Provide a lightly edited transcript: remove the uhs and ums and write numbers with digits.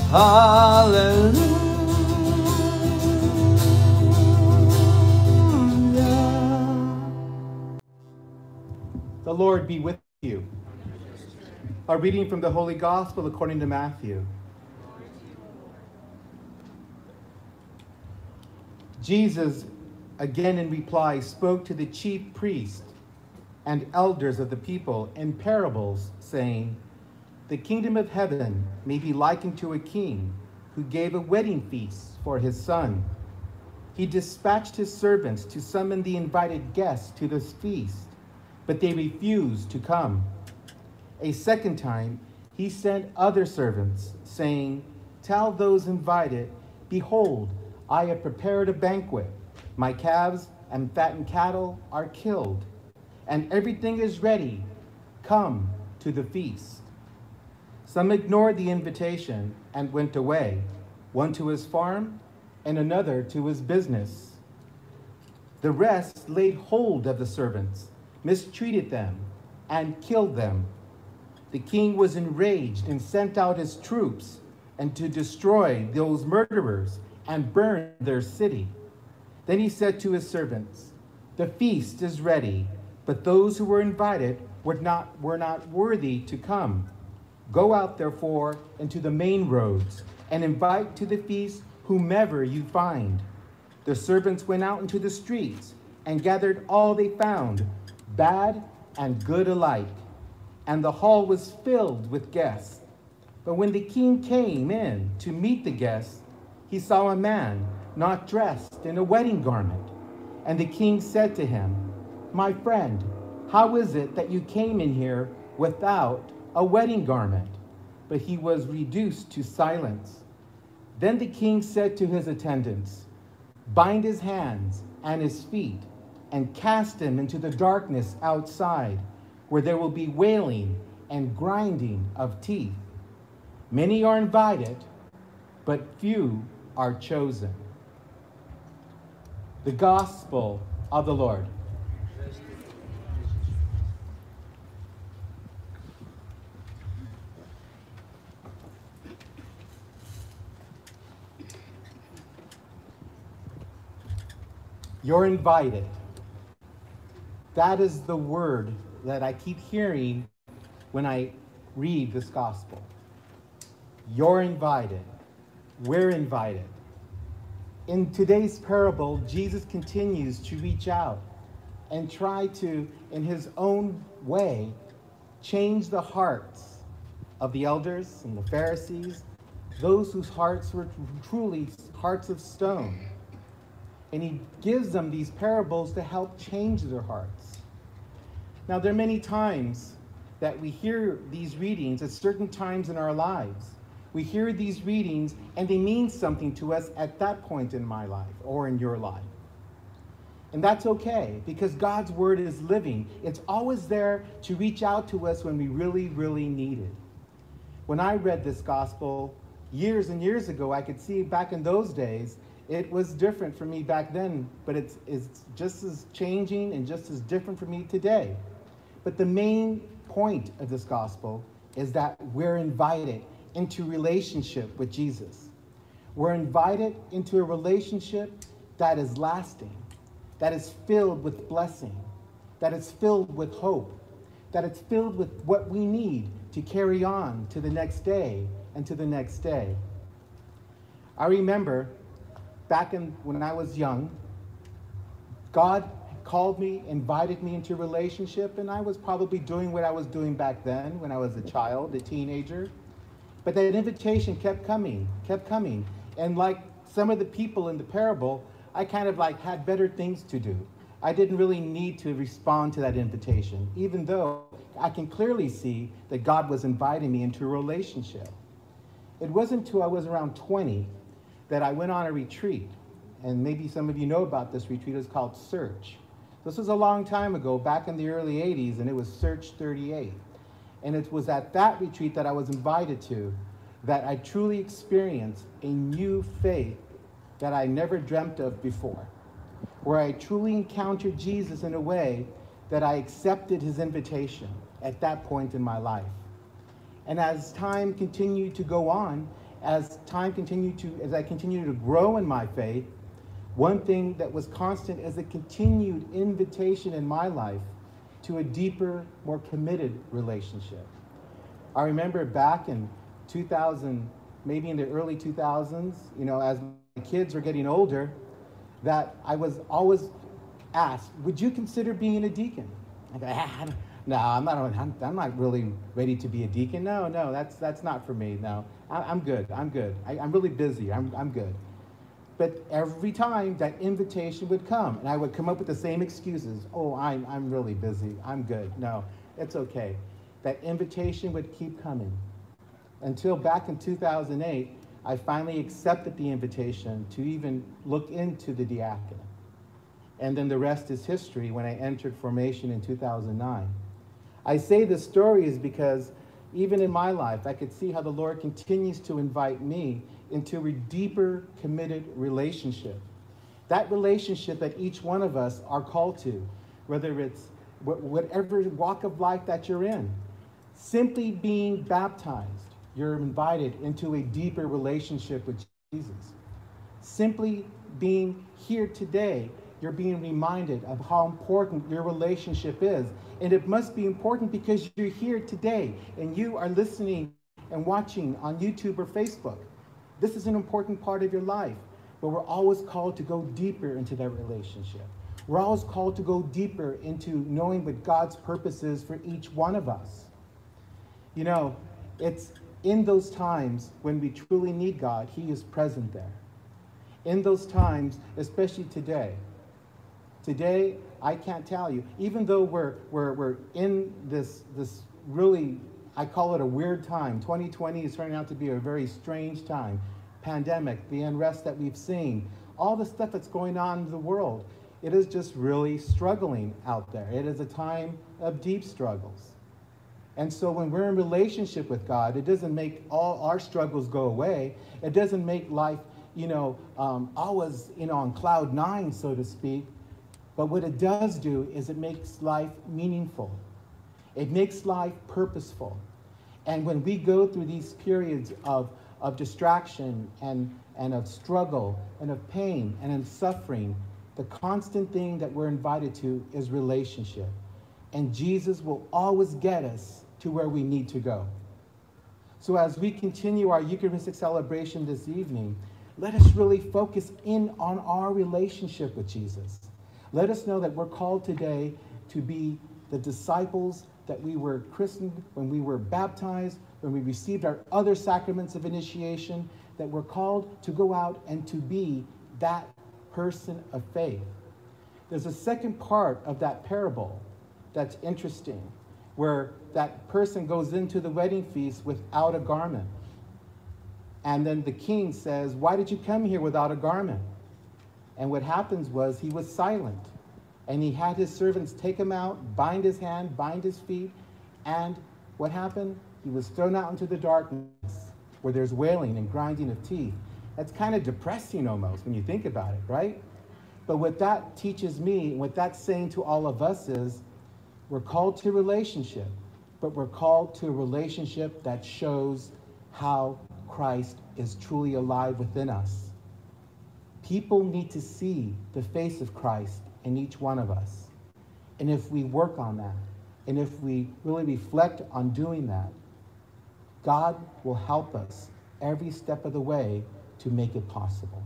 Hallelujah. The Lord be with you. A reading from the Holy Gospel according to Matthew. Jesus, again in reply, spoke to the chief priests and elders of the people in parables, saying, "The kingdom of heaven may be likened to a king who gave a wedding feast for his son. He dispatched his servants to summon the invited guests to this feast, but they refused to come. A second time, he sent other servants, saying, 'Tell those invited, behold, I have prepared a banquet. My calves and fattened cattle are killed, and everything is ready. Come to the feast.' Some ignored the invitation and went away, one to his farm and another to his business. The rest laid hold of the servants, mistreated them, and killed them. The king was enraged and sent out his troops and to destroy those murderers and burn their city. Then he said to his servants, 'The feast is ready, but those who were invited were not worthy to come. Go out, therefore, into the main roads and invite to the feast whomever you find.' The servants went out into the streets and gathered all they found, bad and good alike, and the hall was filled with guests. But when the king came in to meet the guests, he saw a man not dressed in a wedding garment. And the king said to him, 'My friend, how is it that you came in here without a wedding garment?' But he was reduced to silence. Then the king said to his attendants, 'Bind his hands and his feet, and cast him into the darkness outside, where there will be wailing and grinding of teeth. Many are invited, but few are chosen.'" The Gospel of the Lord. You're invited. That is the word that I keep hearing when I read this gospel. You're invited. We're invited. In today's parable, Jesus continues to reach out and try to, in his own way, change the hearts of the elders and the Pharisees, those whose hearts were truly hearts of stone. And he gives them these parables to help change their hearts. Now, there are many times that we hear these readings at certain times in our lives. We hear these readings and they mean something to us at that point in my life or in your life. And that's okay, because God's word is living. It's always there to reach out to us when we really, really need it. When I read this gospel years and years ago, I could see back in those days, it was different for me back then, but it's just as changing and just as different for me today. But the main point of this gospel is that we're invited into relationship with Jesus. We're invited into a relationship that is lasting, that is filled with blessing, that is filled with hope, that it's filled with what we need to carry on to the next day and to the next day. I remember back when I was young, God called me, invited me into a relationship, and I was probably doing what I was doing back then when I was a child, a teenager. But that invitation kept coming. And like some of the people in the parable, I kind of like had better things to do. I didn't really need to respond to that invitation, even though I can clearly see that God was inviting me into a relationship. It wasn't until I was around 20 that I went on a retreat. And maybe some of you know about this retreat. It's called Search. This was a long time ago, back in the early 80s, and it was Search 38. And it was at that retreat that I was invited to that I truly experienced a new faith that I never dreamt of before, where I truly encountered Jesus in a way that I accepted his invitation at that point in my life. And as time continued to go on, as as I continued to grow in my faith, one thing that was constant is a continued invitation in my life to a deeper, more committed relationship. I remember back in 2000, maybe in the early 2000s, as my kids were getting older, that I was always asked, would you consider being a deacon? I go, no, I'm not really ready to be a deacon. No, that's not for me. No, I'm good. I'm really busy. I'm good. But every time that invitation would come, and I would come up with the same excuses. Oh, I'm really busy. I'm good. No, it's okay. That invitation would keep coming until back in 2008, I finally accepted the invitation to even look into the diaconate. And then the rest is history when I entered formation in 2009. I say this story is because even in my life, I could see how the Lord continues to invite me into a deeper, committed relationship. That relationship that each one of us are called to, whether it's whatever walk of life that you're in. Simply being baptized, you're invited into a deeper relationship with Jesus. Simply being here today, you're being reminded of how important your relationship is. And it must be important because you're here today and you are listening and watching on YouTube or Facebook. This is an important part of your life, but we're always called to go deeper into that relationship. We're always called to go deeper into knowing what God's purpose is for each one of us. It's in those times when we truly need God, He is present there. In those times, especially today, I can't tell you, even though we're in this really, I call it a weird time. 2020 is turning out to be a very strange time. Pandemic, the unrest that we've seen, all the stuff that's going on in the world. It is just really struggling out there. It is a time of deep struggles. And so when we're in relationship with God, it doesn't make all our struggles go away. It doesn't make life, always, on cloud nine, so to speak. But what it does do is it makes life meaningful. It makes life purposeful. And when we go through these periods of distraction and of struggle and of pain and of suffering, the constant thing that we're invited to is relationship. And Jesus will always get us to where we need to go. So as we continue our Eucharistic celebration this evening, let us really focus in on our relationship with Jesus. Let us know that we're called today to be the disciples that we were christened, when we were baptized, when we received our other sacraments of initiation, that we're called to go out and to be that person of faith. There's a second part of that parable that's interesting, where that person goes into the wedding feast without a garment. And then the king says, why did you come here without a garment? And what happens was he was silent. And he had his servants take him out, bind his hand, bind his feet. And what happened? He was thrown out into the darkness where there's wailing and grinding of teeth. That's kind of depressing almost when you think about it, right? But what that teaches me, and what that's saying to all of us is, we're called to relationship, but we're called to a relationship that shows how Christ is truly alive within us. People need to see the face of Christ in each one of us. And if we work on that, and if we really reflect on doing that, God will help us every step of the way to make it possible.